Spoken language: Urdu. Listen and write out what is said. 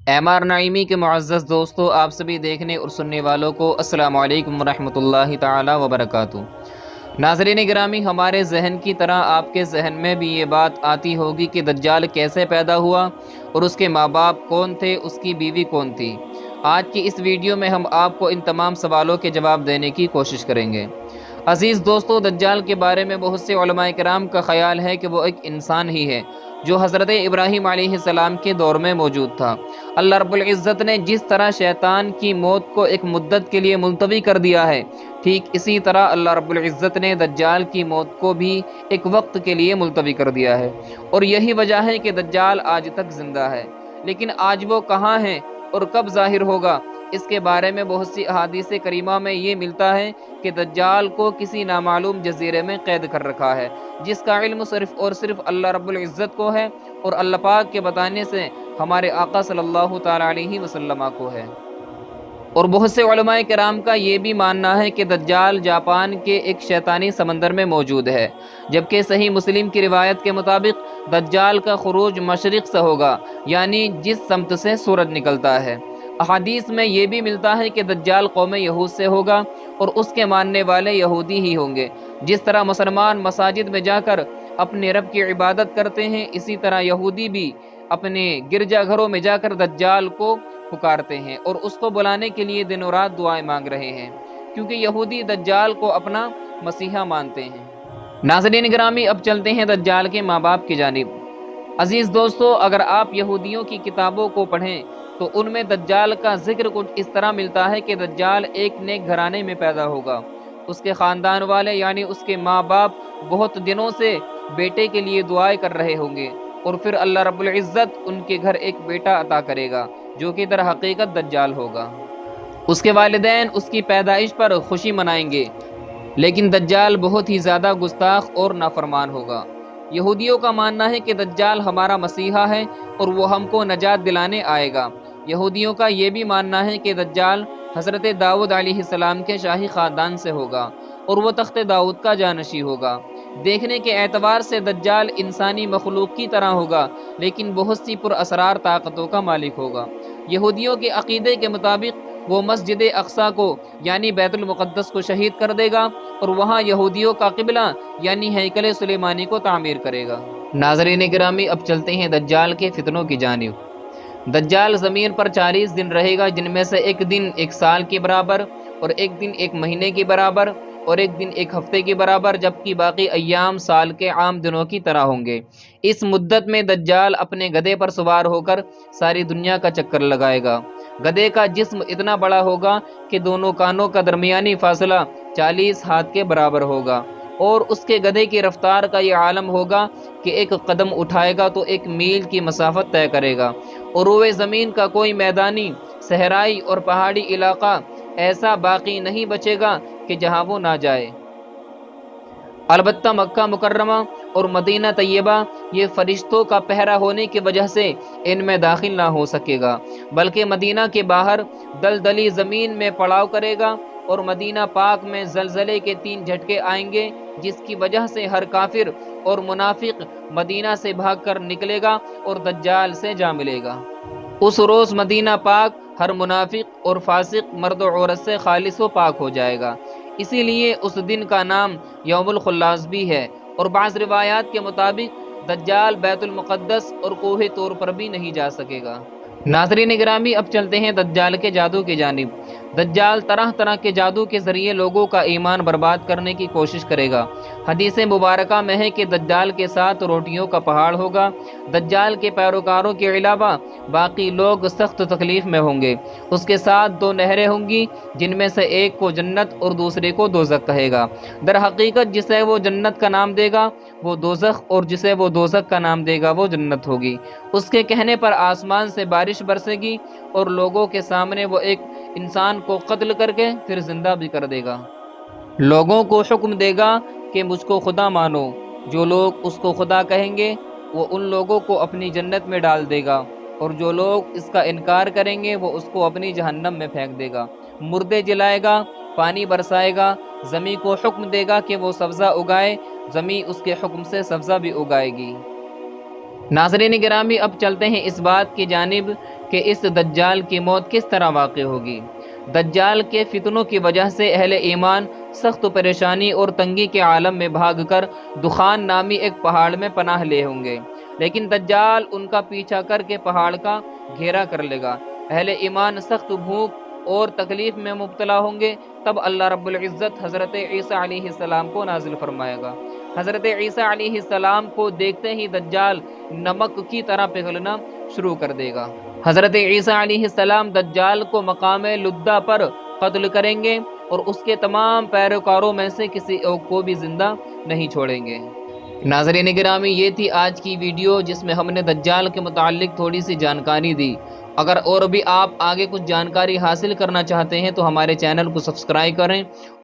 ایم آر نعیمی کے معزز دوستو، آپ سبھی دیکھنے اور سننے والوں کو السلام علیکم ورحمۃ اللہ تعالی وبرکاتہ۔ ناظرین گرامی، ہمارے ذہن کی طرح آپ کے ذہن میں بھی یہ بات آتی ہوگی کہ دجال کیسے پیدا ہوا اور اس کے ماں باپ کون تھے، اس کی بیوی کون تھی۔ آج کی اس ویڈیو میں ہم آپ کو ان تمام سوالوں کے جواب دینے کی کوشش کریں گے۔ عزیز دوستو، دجال کے بارے میں بہت سے علماء کرام کا خیال ہے کہ وہ ایک انسان ہی ہے جو حضرت ابراہیم علیہ السلام کے دور میں موجود تھا۔ اللہ رب العزت نے جس طرح شیطان کی موت کو ایک مدت کے لیے ملتوی کر دیا ہے، ٹھیک اسی طرح اللہ رب العزت نے دجال کی موت کو بھی ایک وقت کے لیے ملتوی کر دیا ہے، اور یہی وجہ ہے کہ دجال آج تک زندہ ہے۔ لیکن آج وہ کہاں ہے اور کب ظاہر ہوگا، اس کے بارے میں بہت سی احادیث کریمہ میں یہ ملتا ہے کہ دجال کو کسی نامعلوم جزیرے میں قید کر رکھا ہے، جس کا علم صرف اور صرف اللہ رب العزت کو ہے، اور اللہ پاک کے بتانے سے ہمارے آقا صلی اللہ تعالی علیہ وسلم کو ہے۔ اور بہت سے علماء کرام کا یہ بھی ماننا ہے کہ دجال جاپان کے ایک شیطانی سمندر میں موجود ہے، جبکہ صحیح مسلم کی روایت کے مطابق دجال کا خروج مشرق سے ہوگا، یعنی جس سمت سے سورج نکلتا ہے۔ احادیث میں یہ بھی ملتا ہے کہ دجال قوم یہود سے ہوگا اور اس کے ماننے والے یہودی ہی ہوں گے۔ جس طرح مسلمان مساجد میں جا کر اپنے رب کی عبادت کرتے ہیں، اسی طرح یہودی بھی اپنے گرجا گھروں میں جا کر دجال کو پکارتے ہیں اور اس کو بلانے کے لیے دن و رات دعائیں مانگ رہے ہیں، کیونکہ یہودی دجال کو اپنا مسیحا مانتے ہیں۔ ناظرین گرامی، اب چلتے ہیں دجال کے ماں باپ کی جانب۔ عزیز دوستو، اگر آپ یہودیوں کی کتابوں کو پڑھیں تو ان میں دجال کا ذکر کچھ اس طرح ملتا ہے کہ دجال ایک نیک گھرانے میں پیدا ہوگا۔ اس کے خاندان والے یعنی اس کے ماں باپ بہت دنوں سے بیٹے کے لیے دعائیں کر رہے ہوں گے، اور پھر اللہ رب العزت ان کے گھر ایک بیٹا عطا کرے گا جو کہ در حقیقت دجال ہوگا۔ اس کے والدین اس کی پیدائش پر خوشی منائیں گے، لیکن دجال بہت ہی زیادہ گستاخ اور نافرمان ہوگا۔ یہودیوں کا ماننا ہے کہ دجال ہمارا مسیحا ہے اور وہ ہم کو نجات دلانے آئے گا۔ یہودیوں کا یہ بھی ماننا ہے کہ دجال حضرت داؤد علیہ السلام کے شاہی خاندان سے ہوگا اور وہ تخت داؤد کا جانشین ہوگا۔ دیکھنے کے اعتبار سے دجال انسانی مخلوق کی طرح ہوگا، لیکن بہت سی پر اسرار طاقتوں کا مالک ہوگا۔ یہودیوں کے عقیدے کے مطابق وہ مسجد اقصی کو یعنی بیت المقدس کو شہید کر دے گا اور وہاں یہودیوں کا قبلہ یعنی ہیکل سلیمانی کو تعمیر کرے گا۔ ناظرین گرامی، اب چلتے ہیں دجال کے فتنوں کی جانب۔ دجال زمین پر 40 دن رہے گا، جن میں سے ایک دن ایک سال کے برابر، اور ایک دن ایک مہینے کے برابر، اور ایک دن ایک ہفتے کے برابر، جبکہ باقی ایام سال کے عام دنوں کی طرح ہوں گے۔ اس مدت میں دجال اپنے گدھے پر سوار ہو کر ساری دنیا کا چکر لگائے گا۔ گدھے کا جسم اتنا بڑا ہوگا کہ دونوں کانوں کا درمیانی فاصلہ 40 ہاتھ کے برابر ہوگا، اور اس کے گدھے کی رفتار کا یہ عالم ہوگا کہ ایک قدم اٹھائے گا تو 1 میل کی مسافت طے کرے گا، اور روئے زمین کا کوئی میدانی، صحرائی اور پہاڑی علاقہ ایسا باقی نہیں بچے گا کہ جہاں وہ نہ جائے۔ البتہ مکہ مکرمہ اور مدینہ طیبہ یہ فرشتوں کا پہرا ہونے کی وجہ سے ان میں داخل نہ ہو سکے گا، بلکہ مدینہ کے باہر دلدلی زمین میں پڑاؤ کرے گا، اور مدینہ پاک میں زلزلے کے 3 جھٹکے آئیں گے، جس کی وجہ سے ہر کافر اور منافق مدینہ سے بھاگ کر نکلے گا اور دجال سے جا ملے گا۔ اس روز مدینہ پاک ہر منافق اور فاسق مرد و عورت سے خالص و پاک ہو جائے گا، اسی لیے اس دن کا نام یوم الخلاص بھی ہے۔ اور بعض روایات کے مطابق دجال بیت المقدس اور کوہ طور پر بھی نہیں جا سکے گا۔ ناظرین گرامی، اب چلتے ہیں دجال کے جادو کی جانب۔ دجال طرح طرح کے جادو کے ذریعے لوگوں کا ایمان برباد کرنے کی کوشش کرے گا۔ حدیث مبارکہ میں ہے کہ دجال کے ساتھ روٹیوں کا پہاڑ ہوگا۔ دجال کے پیروکاروں کے علاوہ باقی لوگ سخت تکلیف میں ہوں گے۔ اس کے ساتھ 2 نہریں ہوں گی، جن میں سے ایک کو جنت اور دوسرے کو دوزخ کہے گا۔ در حقیقت جسے وہ جنت کا نام دے گا وہ دوزخ، اور جسے وہ دوزخ کا نام دے گا وہ جنت ہوگی۔ اس کے کہنے پر آسمان سے بارش برسے گی، اور لوگوں کے سامنے وہ ایک انسان کو قتل کر کے پھر زندہ بھی کر دے گا۔ لوگوں کو حکم دے گا کہ مجھ کو خدا مانو۔ جو لوگ اس کو خدا کہیں گے وہ ان لوگوں کو اپنی جنت میں ڈال دے گا، اور جو لوگ اس کا انکار کریں گے وہ اس کو اپنی جہنم میں پھینک دے گا۔ مردے جلائے گا، پانی برسائے گا، زمین کو حکم دے گا کہ وہ سبزہ اگائے، زمین اس کے حکم سے سبزہ بھی اگائے گی۔ ناظرین گرامی، اب چلتے ہیں اس بات کی جانب کہ اس دجال کی موت کس طرح واقع ہوگی۔ دجال کے فتنوں کی وجہ سے اہل ایمان سخت پریشانی اور تنگی کے عالم میں بھاگ کر دخان نامی ایک پہاڑ میں پناہ لے ہوں گے، لیکن دجال ان کا پیچھا کر کے پہاڑ کا گھیرا کر لے گا۔ اہل ایمان سخت بھوک اور تکلیف میں مبتلا ہوں گے، تب اللہ رب العزت حضرت عیسیٰ علیہ السلام کو نازل فرمائے گا۔ حضرت عیسیٰ علیہ السلام کو دیکھتے ہی دجال نمک کی طرح پگھلنا شروع کر دے گا۔ حضرت عیسیٰ علیہ السلام دجال کو مقام لدہ پر قتل کریں گے اور اس کے تمام پیروکاروں میں سے کسی کو بھی زندہ نہیں چھوڑیں گے۔ ناظرین گرامی، یہ تھی آج کی ویڈیو جس میں ہم نے دجال کے متعلق تھوڑی سی جانکاری دی۔ اگر اور بھی آپ آگے کچھ جانکاری حاصل کرنا چاہتے ہیں تو ہمارے چینل کو سبسکرائب کریں